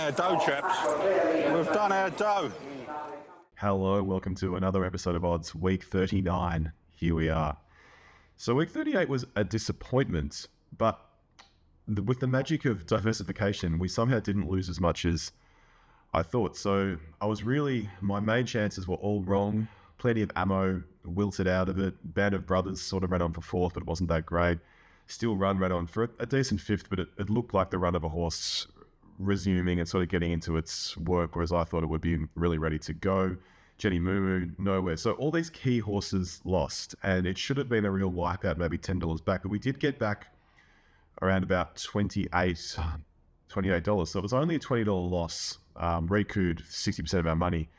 our dough, chaps. We've done our dough. Hello, welcome to another episode of Odds, week 39. Here we are. So week 38 was a disappointment, but with the magic of diversification, we somehow didn't lose as much as I thought. So my main chances were all wrong. Plenty of ammo, wilted out of it. Band of Brothers sort of ran on for fourth, but it wasn't that great. Still ran on for a decent fifth, but it looked like the run of a horse resuming and sort of getting into its work, whereas I thought it would be really ready to go. Jenny Moo, nowhere. So all these key horses lost, and it should have been a real wipeout, maybe $10 back, but we did get back around about $28. So it was only a $20 loss. Recouped 60% of our money.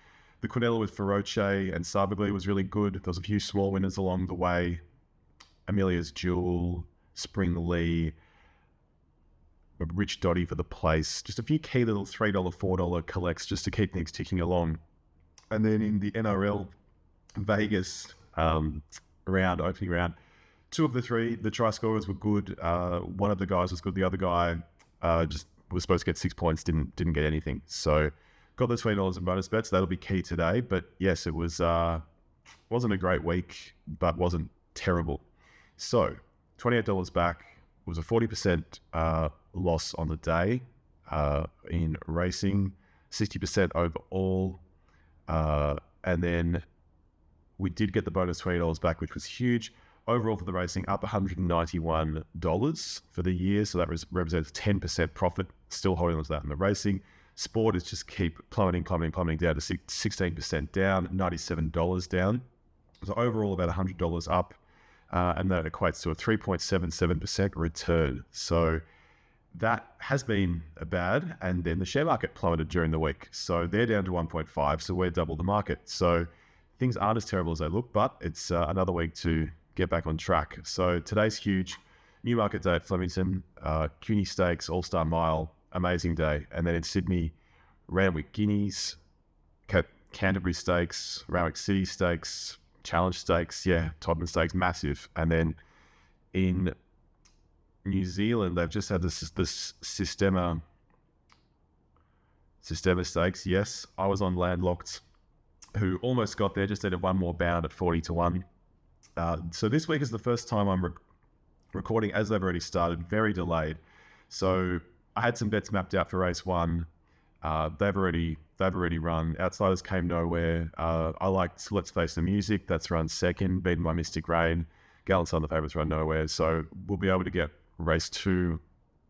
The Quinella with Feroce and Sabagli was really good. There was a few small winners along the way. Amelia's Jewel, Spring Lee, Rich Dotty for the place. Just a few key little $3, $4 collects just to keep things ticking along. And then in the NRL Vegas opening round, two of the three, the try scorers were good. One of the guys was good. The other guy just was supposed to get 6 points, didn't get anything. So got the $20 in bonus bets. That'll be key today. But yes, it was wasn't a great week, but wasn't terrible. So $28 back was a 40% loss on the day in racing, 60% overall. And then we did get the bonus $20 back, which was huge. Overall for the racing, up $191 for the year. So that represents 10% profit, still holding on to that in the racing. Sport is just keep plummeting down to 16% down, $97 down. So overall about $100 up. And that equates to a 3.77% return. So that has been bad. And then the share market plummeted during the week. So they're down to 1.5. So we're double the market. So things aren't as terrible as they look, but it's another week to get back on track. So today's huge. Newmarket day at Flemington, Kewney Stakes, All-Star Mile, amazing day. And then in Sydney, Randwick Guineas, Canterbury Stakes, Randwick City Stakes, Challenge Stakes, Todman Stakes, massive. And then in New Zealand, they've just had this Systema Stakes. Yes, I was on Landlocked, who almost got there, just needed one more bound at 40-1. So this week is the first time I'm recording as they've already started, very delayed. So I had some bets mapped out for race one. They've already run. Outsiders came nowhere. I liked Let's Face the Music. That's run second, beaten by Mystic Rain. Gallant Sun, the favourites, run nowhere. So we'll be able to get race two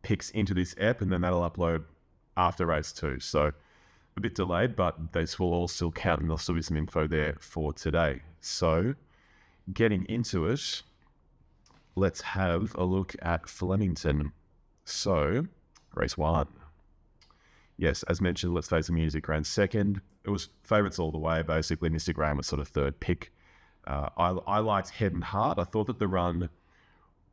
picks into this app, and then that'll upload after race two. So a bit delayed, but this will all still count, and there'll still be some info there for today. So getting into it, let's have a look at Flemington. So race one. Yes, as mentioned, Let's Face the Music ran second. It was favourites all the way, basically. Mystic Rain was sort of third pick. I liked Head and Heart. I thought that the run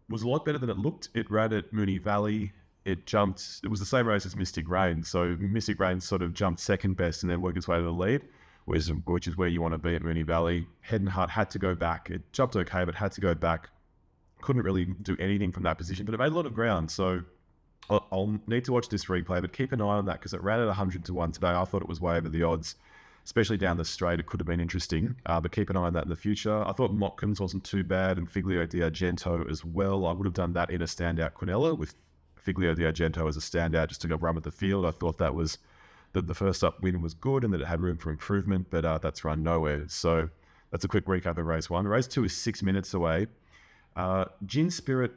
was a lot better than it looked. It ran at Moonee Valley. It was the same race as Mystic Rain. So Mystic Rain sort of jumped second best and then worked its way to the lead, which is where you want to be at Moonee Valley. Head and Heart had to go back. It jumped okay, but had to go back. Couldn't really do anything from that position, but it made a lot of ground. So I'll need to watch this replay, but keep an eye on that because it ran at 100-1 today. I thought it was way over the odds, especially down the straight. It could have been interesting, but keep an eye on that in the future. I thought Motkins wasn't too bad and Figlio di Argento as well. I would have done that in a standout Quinella with Figlio di Argento as a standout just to go run with the field. I thought that the first up win was good and that it had room for improvement, but that's run nowhere. So that's a quick recap of race one. Race two is 6 minutes away. Gin Spirit,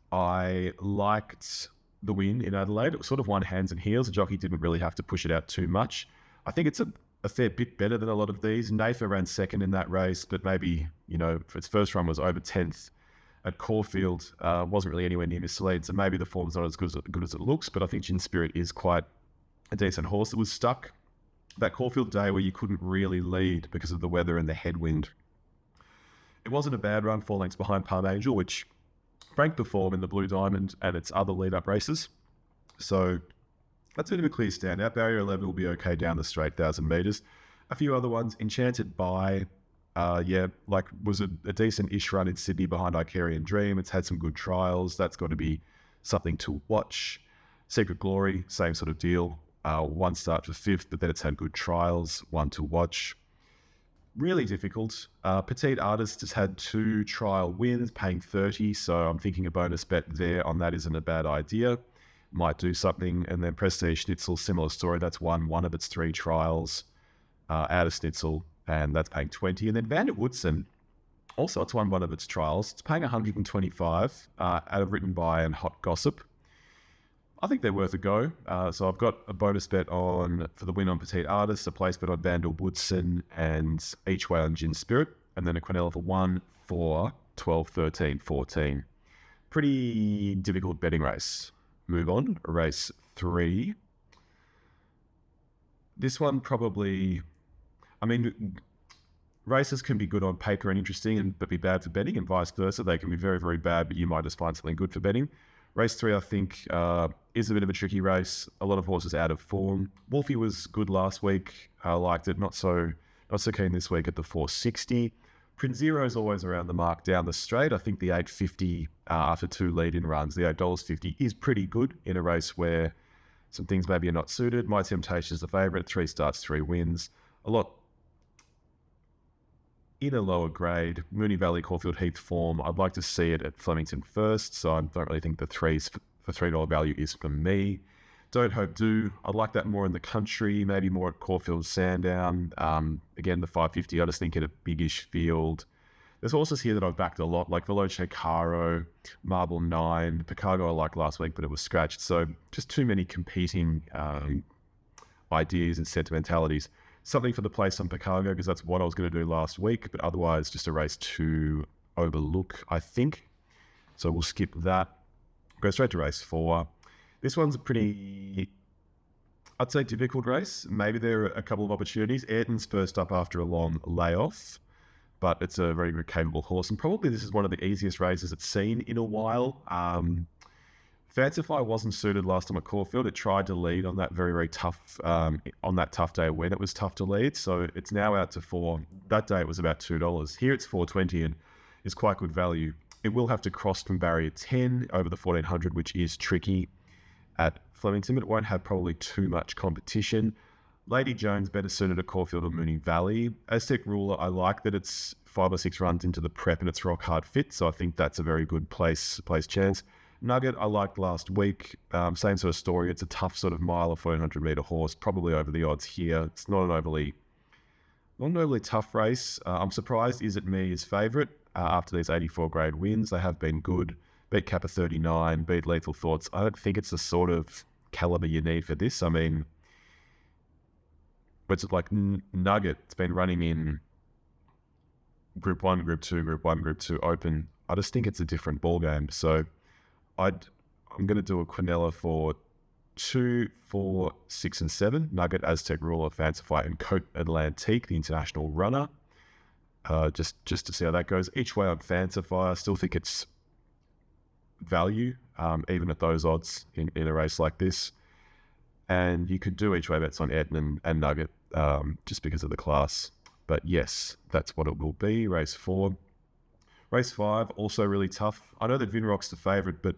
I liked the win in Adelaide. It was sort of one hands and heels. The jockey didn't really have to push it out too much. I think it's a fair bit better than a lot of these. Nafa ran second in that race, but maybe, for its first run was over 10th at Caulfield. Wasn't really anywhere near mislead, so maybe the form's not as good as it looks, but I think Gin Spirit is quite a decent horse. It was stuck that Caulfield day where you couldn't really lead because of the weather and the headwind. It wasn't a bad run, 4 lengths behind Palm Angel, which franked the form in the Blue Diamond and its other lead-up races. So that's a bit of a clear standout. Barrier 11 will be okay down the straight, 1,000 metres. A few other ones. Enchanted By, was a decent-ish run in Sydney behind Icarian Dream. It's had some good trials. That's got to be something to watch. Secret Glory, same sort of deal. one start for fifth, but then it's had good trials, one to watch. Really difficult. Petite Artist has had 2 trial wins, paying 30, so I'm thinking a bonus bet there on that isn't a bad idea. Might do something. And then Prestige Schnitzel, similar story. That's won one of its 3 trials out of Schnitzel, and that's paying 20. And then Van der Woodsen, also it's won one of its trials. It's paying 125 out of Written By and Hot Gossip. I think they're worth a go. So I've got a bonus bet on for the win on Petite Artist, a place bet on Van der Woodsen, and each way on Gin Spirit, and then a Quinella for 1, 4, 12, 13, 14. Pretty difficult betting race. Move on. Race 3. This one probably, races can be good on paper and interesting, but be bad for betting, and vice versa. They can be very, very bad, but you might just find something good for betting. Race 3, I think, is a bit of a tricky race. A lot of horses out of form. Wolfie was good last week. I liked it. Not so keen this week at the 460. Prince Zero is always around the mark down the straight. I think the 850 after 2 lead-in runs, the $8.50 is pretty good in a race where some things maybe are not suited. My Temptation is the favourite. 3 starts, 3 wins. A lot in a lower grade. Moonee Valley, Caulfield Heath form. I'd like to see it at Flemington first, so I don't really think the 3s for $3 value is for me. Don't Hope Do. I'd like that more in the country, maybe more at Caulfield Sandown. Again, the 550, I just think at a biggish field. There's horses here that I've backed a lot, like Veloce Caro, Marble 9, Picago I liked last week, but it was scratched. So just too many competing ideas and sentimentalities. Something for the place on Picago, because that's what I was going to do last week, but otherwise just a race to overlook, I think. So we'll skip that. Go straight to race 4. This one's a pretty, I'd say, difficult race. Maybe there are a couple of opportunities. Ayrton's first up after a long layoff, but it's a very, very capable horse. And probably this is one of the easiest races it's seen in a while. Fancify wasn't suited last time at Caulfield. It tried to lead on that very, very tough, on that tough day when it was tough to lead. So it's now out to 4. That day it was about $2. Here it's $4.20 and is quite good value. It will have to cross from barrier 10 over the 1400, which is tricky at Flemington, but it won't have probably too much competition. Lady Jones better suited at Caulfield or Moonee Valley. Aztec Ruler, I like that it's 5 or 6 runs into the prep and it's rock hard fit, so I think that's a very good place chance. Nugget, I liked last week. Same sort of story. It's a tough sort of mile or 1400 metre horse, probably over the odds here. It's not an overly tough race. I'm surprised Is It Me is favourite after these 84 grade wins. They have been good. Beat Kappa 39, beat Lethal Thoughts. I don't think it's the sort of calibre you need for this. I mean, it's like Nugget. It's been running in Group 1, Group 2, Group 1, Group 2 Open. I just think it's a different ball game. So I'm going to do a Quinella for 2, 4, 6, and 7. Nugget, Aztec Ruler, Fancify, and Cote Atlantique, the international runner. Just to see how that goes. Each way on Fancify, I still think it's value, even at those odds in a race like this. And you could do each way bets on Eton and Nugget just because of the class. But yes, that's what it will be. Race 4. Race 5, also really tough. I know that Vinrock's the favourite, but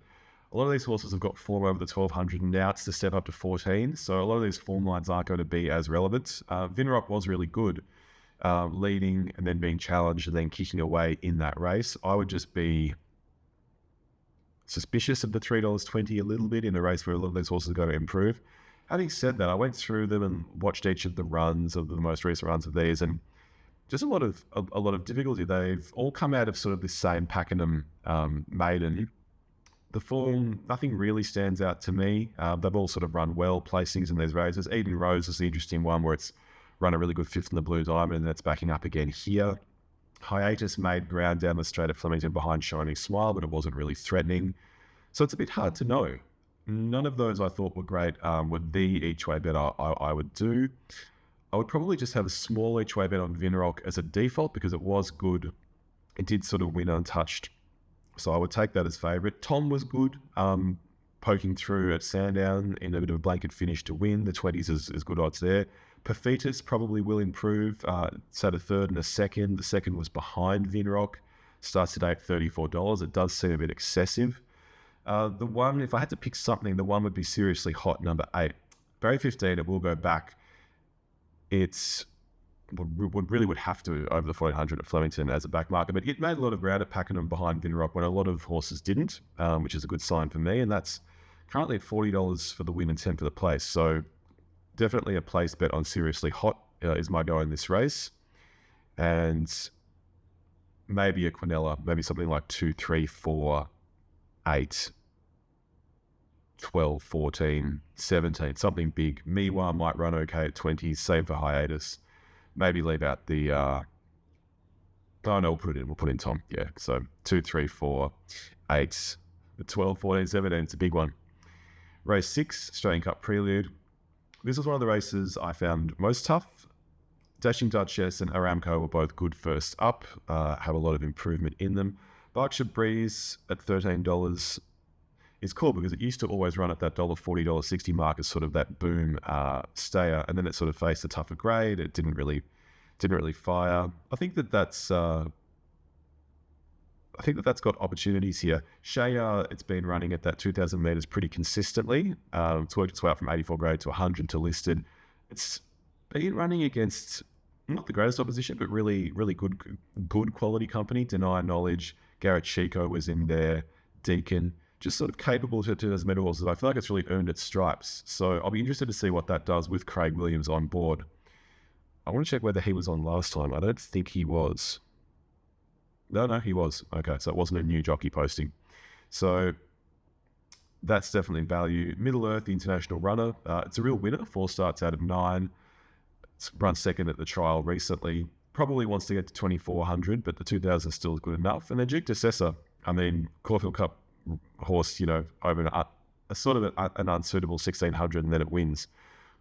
a lot of these horses have got form over the 1200 and now it's to step up to 14. So a lot of these form lines aren't going to be as relevant. Vinrock was really good, leading and then being challenged and then kicking away in that race. I would just be suspicious of the $3.20 a little bit in a race where a lot of these horses are going to improve. Having said that, I went through them and watched each of the runs of the most recent runs of these, and just a lot of difficulty. They've all come out of sort of this same Pakenham maiden. The form, nothing really stands out to me. They've all sort of run well placings in these races. Eden Rose is the interesting one where it's run a really good 5th in the Blue Diamond and it's backing up again here. Hiatus made ground down the straight at Flemington behind Shining Smile, but it wasn't really threatening. So it's a bit hard to know. None of those I thought were great with the each way bet I would do. I would probably just have a small each way bet on Vinrock as a default because it was good. It did sort of win untouched. So I would take that as favourite. Tom was good, poking through at Sandown in a bit of a blanket finish to win. The 20s is good odds there. Perfitas probably will improve. It's had a 3rd and a 2nd. The 2nd was behind Vinrock. Starts today at $34. It does seem a bit excessive. The one, if I had to pick something, the one would be Seriously Hot, number 8. barrier 15, it will go back. It's would have to over the 1400 at Flemington as a back marker, but it made a lot of ground at Pakenham behind Vinrock when a lot of horses didn't, which is a good sign for me. And that's currently at $40 for the win and 10 for the place. So definitely a place bet on Seriously Hot is my go in this race. And maybe a Quinella, maybe something like 2, 3, 4, 8, 12, 14, 17, something big. Miwa might run okay at 20, same for Hiatus. Maybe leave out the, oh no, we'll put in Tom. Yeah, so 2, 3, 4, 8, 12, 14, 17, it's a big one. Race 6, Australian Cup Prelude. This was one of the races I found most tough. Dashing Duchess and Aramco were both good first up, have a lot of improvement in them. Berkshire Breeze at $13 is cool because it used to always run at that $40, $60 mark as sort of that boom stayer, and then it sort of faced a tougher grade. It didn't really fire. I think that's got opportunities here. Shaya, it's been running at that 2,000 meters pretty consistently. It's worked its way up from 84 grade to 100 to listed. It's been running against not the greatest opposition, but really, really good quality company. Deny Knowledge, Garrett Chico was in there, Deacon, just sort of capable to 2,000 meter horses. I feel like it's really earned its stripes. So I'll be interested to see what that does with Craig Williams on board. I want to check whether he was on last time. I don't think he was. No, he was. Okay, so it wasn't a new jockey posting. So that's definitely value. Middle Earth, the international runner. It's a real winner. 4 starts out of 9. It's run second at the trial recently. Probably wants to get to 2,400, but the 2,000 still is good enough. And then Duke Decessa, I mean, Caulfield Cup horse, over a sort of an unsuitable 1,600, and then it wins.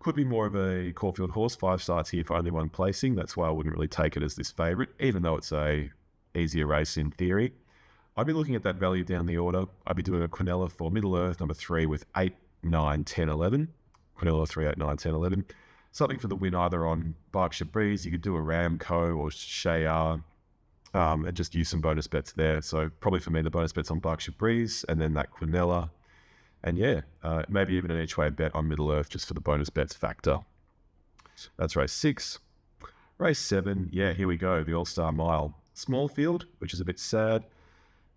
Could be more of a Caulfield horse. 5 starts here for only 1 placing. That's why I wouldn't really take it as this favourite, even though it's a easier race in theory. I'd be looking at that value down the order. I'd be doing a Quinella for Middle Earth, number 3, with 8, 9, 10, 11. Quinella 3, 8, 9, 10, 11. Something for the win either on Berkshire Breeze. You could do a Ramco or Shayar, and just use some bonus bets there. So probably for me, the bonus bets on Berkshire Breeze, and then that Quinella. And yeah, maybe even an each way bet on Middle Earth just for the bonus bets factor. That's race 6. Race 7, yeah, here we go, the All-Star Mile. Small field, which is a bit sad.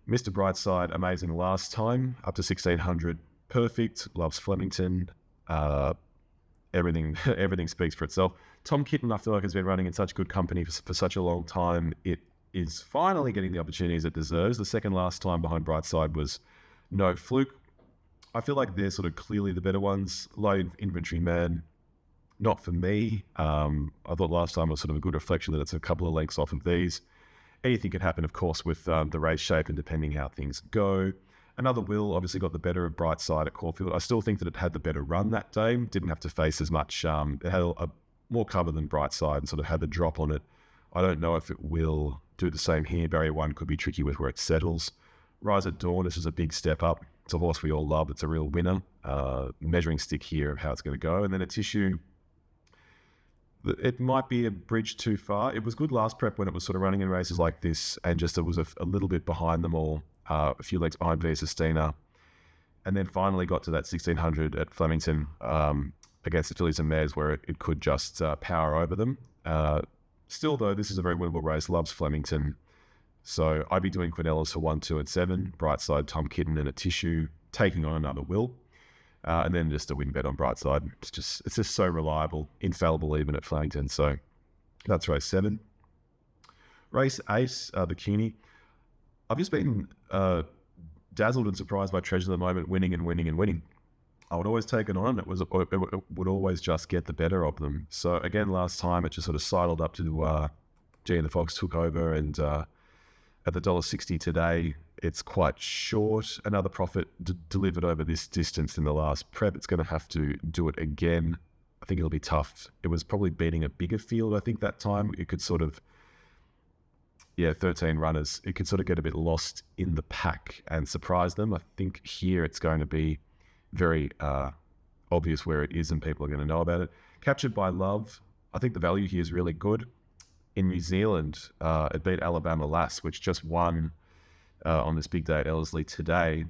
Mr. Brightside, amazing last time, up to 1,600, perfect, loves Flemington. Everything speaks for itself. Tom Kitten, I feel like, has been running in such good company for such a long time. It is finally getting the opportunities it deserves. The second last time behind Brightside was no fluke. I feel like they're sort of clearly the better ones. Low inventory man, not for me. I thought last time was sort of a good reflection that it's a couple of lengths off of these. Anything could happen, of course, with the race shape and depending how things go. Another Will obviously got the better of Brightside at Caulfield. I still think that it had the better run that day. Didn't have to face as much. It had a more cover than Brightside and sort of had the drop on it. I don't know if it will do the same here. Barrier 1 could be tricky with where it settles. Rise at Dawn, this is a big step up. It's a horse we all love. It's a real winner. Measuring stick here of how it's going to go. And then a Tissue. It might be a bridge too far. It was good last prep when it was sort of running in races like this, and just it was a little bit behind them all. A few legs behind Via Sistina, and then finally got to that 1,600 at Flemington against the fillies and mares where it could just power over them. Still, though, this is a very winnable race. Loves Flemington. So I'd be doing Quinellas for 1, 2, and 7. Brightside, Tom Kitten, and a Tissue, taking on another Will. And then just a win bet on Brightside. It's just so reliable, infallible even at Flemington. So that's race 7. Race 8, the Kewney. I've just been dazzled and surprised by Treasure at the moment, winning and winning and winning. I would always take it on. It would always just get the better of them. So again, last time it just sort of sidled up to G and the Fox took over, and at the $1.60 today, it's quite short. Another profit delivered over this distance in the last prep. It's going to have to do it again. I think it'll be tough. It was probably beating a bigger field, I think, that time. It could sort of, 13 runners. It could sort of get a bit lost in the pack and surprise them. I think here it's going to be very obvious where it is and people are going to know about it. Captured by Love. I think the value here is really good. In New Zealand, it beat Alabama Lass, which just won on this big day at Ellerslie today.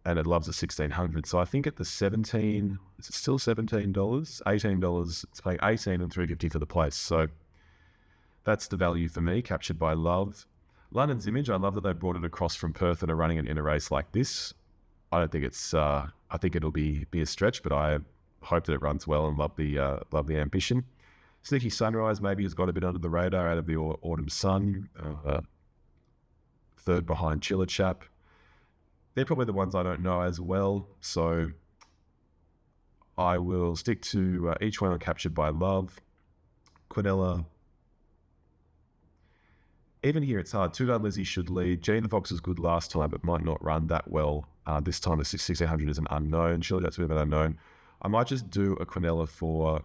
and it loves a 1600. So I think at the 17, is it still $17? $18. It's paying 18 and 350 for the place. So that's the value for me, captured by Love. London's Image, I love that they brought it across from Perth and are running it in a race like this. I don't think it's, I think it'll be a stretch, but I hope that it runs well and love the ambition. Sneaky Sunrise maybe has got a bit under the radar out of the Autumn Sun. Third behind Chiller Chap. They're probably the ones I don't know as well, so I will stick to each one captured by Love. Quinella. Even here, it's hard. Two-Gun Lizzie should lead. Jenny the Fox was good last time, but might not run that well. This time, the 1600 is an unknown. Surely that's a bit of an unknown. I might just do a Quinella for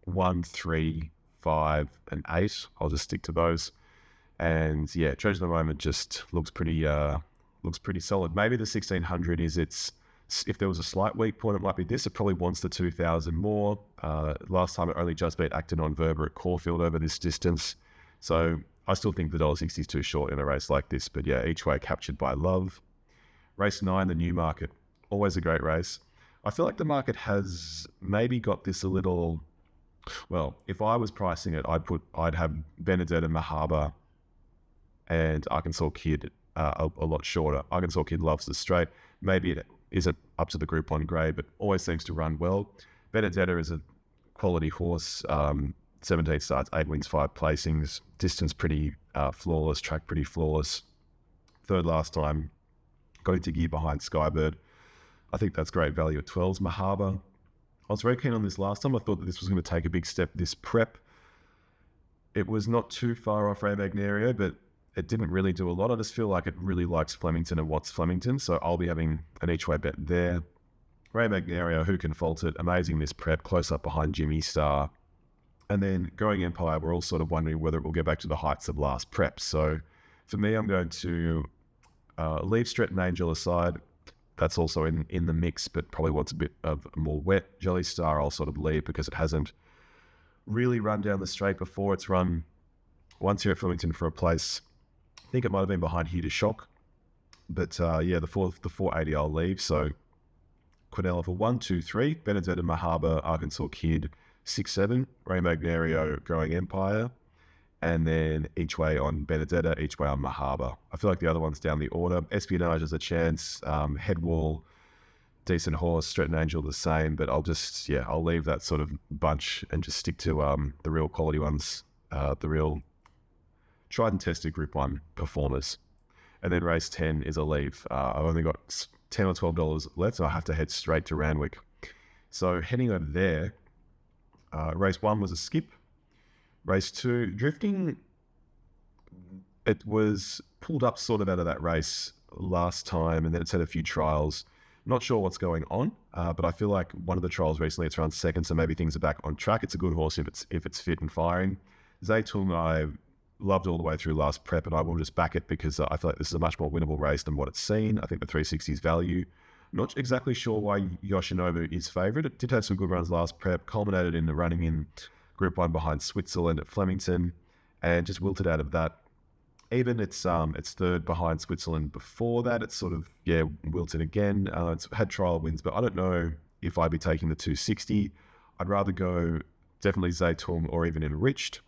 1, 3, 5, and 8. I'll just stick to those. And yeah, Treasure of the Moment just looks pretty solid. Maybe the 1600 is its. If there was a slight weak point, it might be this. It probably wants the 2000 more. Last time it only just beat Acton on Verber at Caulfield over this distance. So I still think the $1.60 is too short in a race like this. But yeah, each way captured by Love. Race 9, the Newmarket. Always a great race. I feel like the market has maybe got this a little. Well, if I was pricing it, I'd have Benedetta, Mahaba, and Arkansas Kid a lot shorter. Arkansas Kid loves the straight. Maybe it isn't up to the Group 1 grade, but always seems to run well. Benedetta is a quality horse. 17 starts, 8 wins, 5 placings. Distance pretty flawless, track pretty flawless. Third last time, got into gear behind Skybird. I think that's great value at 12s. Mahaba. I was very keen on this last time. I thought that this was going to take a big step this prep. It was not too far off Ray Magnario, but it didn't really do a lot. I just feel like it really likes Flemington and wants Flemington, so I'll be having an each-way bet there. Ray Magnario, who can fault it? Amazing this prep, close up behind Jimmy Star. And then Growing Empire, we're all sort of wondering whether it will get back to the heights of last prep. So for me, I'm going to leave Stretton Angel aside. That's also in the mix, but probably wants a bit of more wet. Jelly Star, I'll sort of leave because it hasn't really run down the straight before. It's run once here at Flemington for a place. I think it might have been behind Here to Shock. But yeah, the 480 I'll leave. So Quinella for 1, 2, 3. Benedetta, Mahaba, Arkansas Kid, 6, 7. Ray Magnario, Growing Empire. And then each way on Benedetta, each way on Mahaba. I feel like the other one's down the order. Espionage has a chance. Headwall, decent horse. Stretton Angel, the same. But I'll leave that sort of bunch and just stick to the real quality ones, the real tried and tested Group 1 performers. And then race 10 is a leave. I've only got $10 or $12 left, so I have to head straight to Randwick. So heading over there, race 1 was a skip. Race 2, Drifting, it was pulled up sort of out of that race last time, and then it's had a few trials. Not sure what's going on, but I feel like one of the trials recently, it's run second, so maybe things are back on track. It's a good horse if it's fit and firing. Zaytung, I loved all the way through last prep, and I will just back it because I feel like this is a much more winnable race than what it's seen. I think the 360's value. Not exactly sure why Yoshinobu is favourite. It did have some good runs last prep, culminated in the running in Group 1 behind Switzerland at Flemington, and just wilted out of that. Even it's third behind Switzerland before that. It's sort of, wilted again. It's had trial wins, but I don't know if I'd be taking the 260. I'd rather go definitely Zaytung or even Enriched.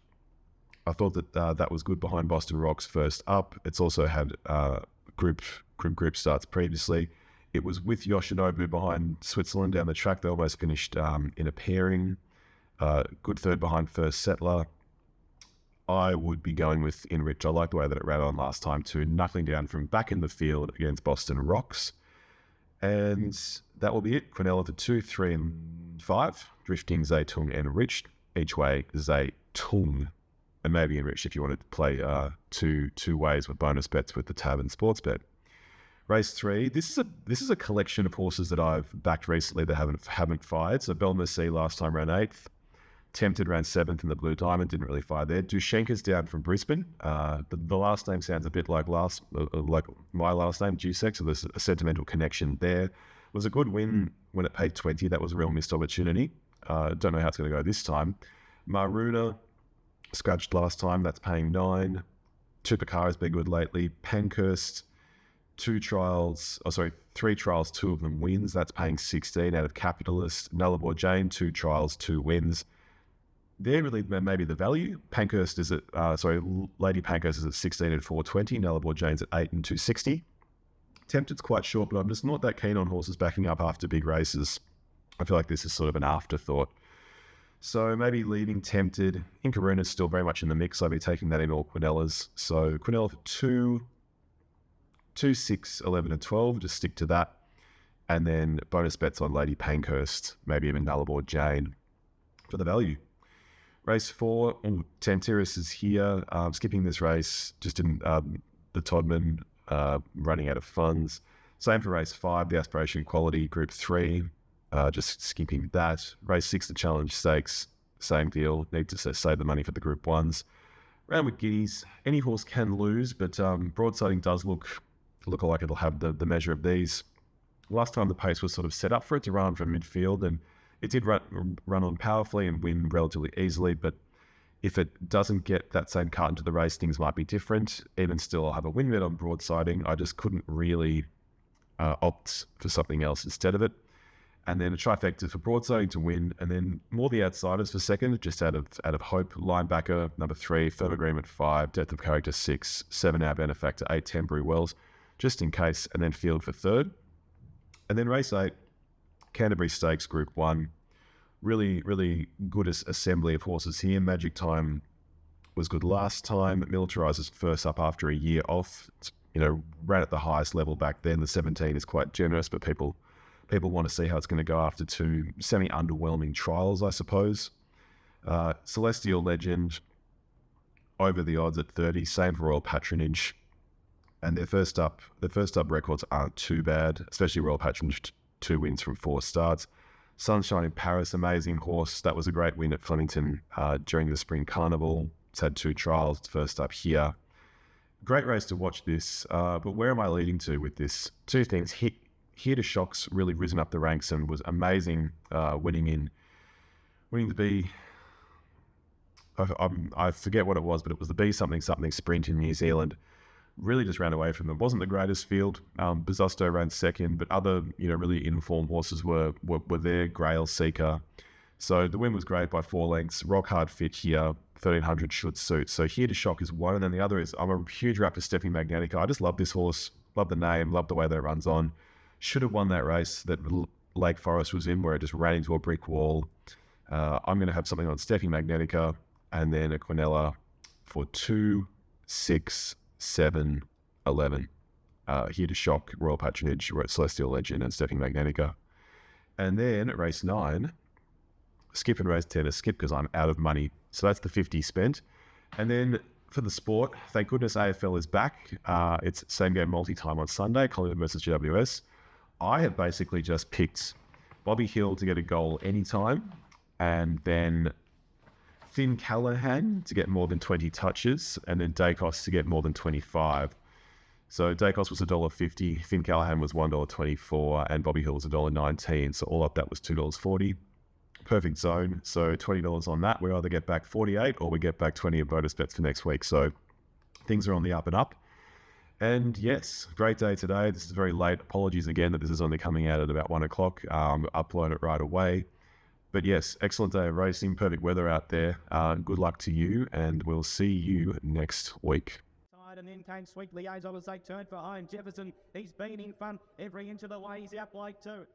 I thought that that was good behind Boston Rocks first up. It's also had group starts previously. It was with Yoshinobu behind Switzerland down the track. They almost finished in a pairing. Good third behind First Settler. I would be going with Enrich. I like the way that it ran on last time too, knuckling down from back in the field against Boston Rocks. And that will be it. Quinella for 2, 3, and 5. Drifting, Zaytung, Enriched. Each way, Zaytung. And maybe Enriched if you wanted to play two ways with bonus bets with the tab and sports bet. Race 3. This is a collection of horses that I've backed recently that haven't fired. So Belmercy last time ran 8th. Tempted ran 7th in the Blue Diamond, didn't really fire there. Dushenka's down from Brisbane. The last name sounds a bit like my last name, Dusek, so there's a sentimental connection there. It was a good win when it paid 20. That was a real missed opportunity. Don't know how it's going to go this time. Maruna scratched last time. That's paying 9. Tupacara's been good lately. Pankhurst, three trials, 2 of them wins. That's paying 16 out of Capitalist. Nullarbor Jane, 2 trials, 2 wins. They're really maybe the value. Pankhurst is at, Lady Pankhurst is at 16 and 420. Nullarbor Jane's at 8 and 260. Tempted's quite short, but I'm just not that keen on horses backing up after big races. I feel like this is sort of an afterthought. So maybe leaving Tempted. Inkaruna's still very much in the mix. I'll be taking that in all Quinellas. So Quinella for 2, 6, 11 and 12. Just stick to that. And then bonus bets on Lady Pankhurst, maybe even Nullarbor Jane for the value. Race 4, Tantiris is here. Skipping this race, just in the Todman running out of funds. Same for race 5, the Aspiration Quality, Group 3. Just skipping that. Race 6, the Challenge Stakes, same deal. Need to save the money for the Group 1s. Randwick Guineas, any horse can lose, but broadsiding does look like it'll have the measure of these. Last time the pace was sort of set up for it to run from midfield, and it did run on powerfully and win relatively easily, but if it doesn't get that same cut into the race, things might be different. Even still, I'll have a win bet on broadsiding. I just couldn't really opt for something else instead of it. And then a trifecta for broadsiding to win, and then more the outsiders for second, just out of hope. Linebacker, number 3, Firm Agreement 5, Depth of Character 6, 7 Our Benefactor 8, Temporary Wells, just in case, and then field for third. And then race 8, Canterbury Stakes, Group 1. Really, really good assembly of horses here. Magic Time was good last time. Militarizes first up after a year off. It's, ran at the highest level back then. The 17 is quite generous, but people want to see how it's going to go after 2 semi-underwhelming trials, I suppose. Celestial Legend, over the odds at 30. Same for Royal Patronage. And their first up records aren't too bad, especially Royal Patronage, 2 wins from 4 starts. Sunshine in Paris, amazing horse. That was a great win at Flemington during the Spring Carnival. It's had 2 trials, first up here. Great race to watch this, but where am I leading to with this? 2 things. Here to Shock's really risen up the ranks and was amazing, winning to be, I forget what it was, but it was the B something sprint in New Zealand. Really just ran away from them. Wasn't the greatest field. Bezusto ran second, but other really informed horses were there. Grail Seeker. So the win was great by 4 lengths. Rock Hard Fit here, 1300 should suit. So Here to Shock is one, and then the other is I'm a huge wrap for Stephanie Magnetica. I just love this horse. Love the name. Love the way that it runs on. Should have won that race that Lake Forest was in, where it just ran into a brick wall. I'm going to have something on Stephanie Magnetica, and then a Quinella for 2, 6, 7, 11. Here to Shock, Royal Patronage, Celestial Legend, and Stepping Magnetica. And then at race 9, skip and race 10 is skip because I'm out of money. So that's the 50 spent. And then for the sport, thank goodness AFL is back. It's same game multi-time on Sunday, Collingwood versus GWS. I have basically just picked Bobby Hill to get a goal anytime, and then Finn Callahan to get more than 20 touches, and then Dacos to get more than 25. So Dacos was $1.50, Finn Callahan was $1.24, and Bobby Hill was $1.19. So all up that was $2.40. Perfect zone. So $20 on that. We either get back 48 or we get back 20 of bonus bets for next week. So things are on the up and up. And yes, great day today. This is very late. Apologies again that this is only coming out at about 1 o'clock. Upload it right away. But yes, excellent day of racing, perfect weather out there. Good luck to you, and we'll see you next week. And then came Sweet Liaison as they turned for home. Jefferson, he's been in front every inch of the way. He's out like 2.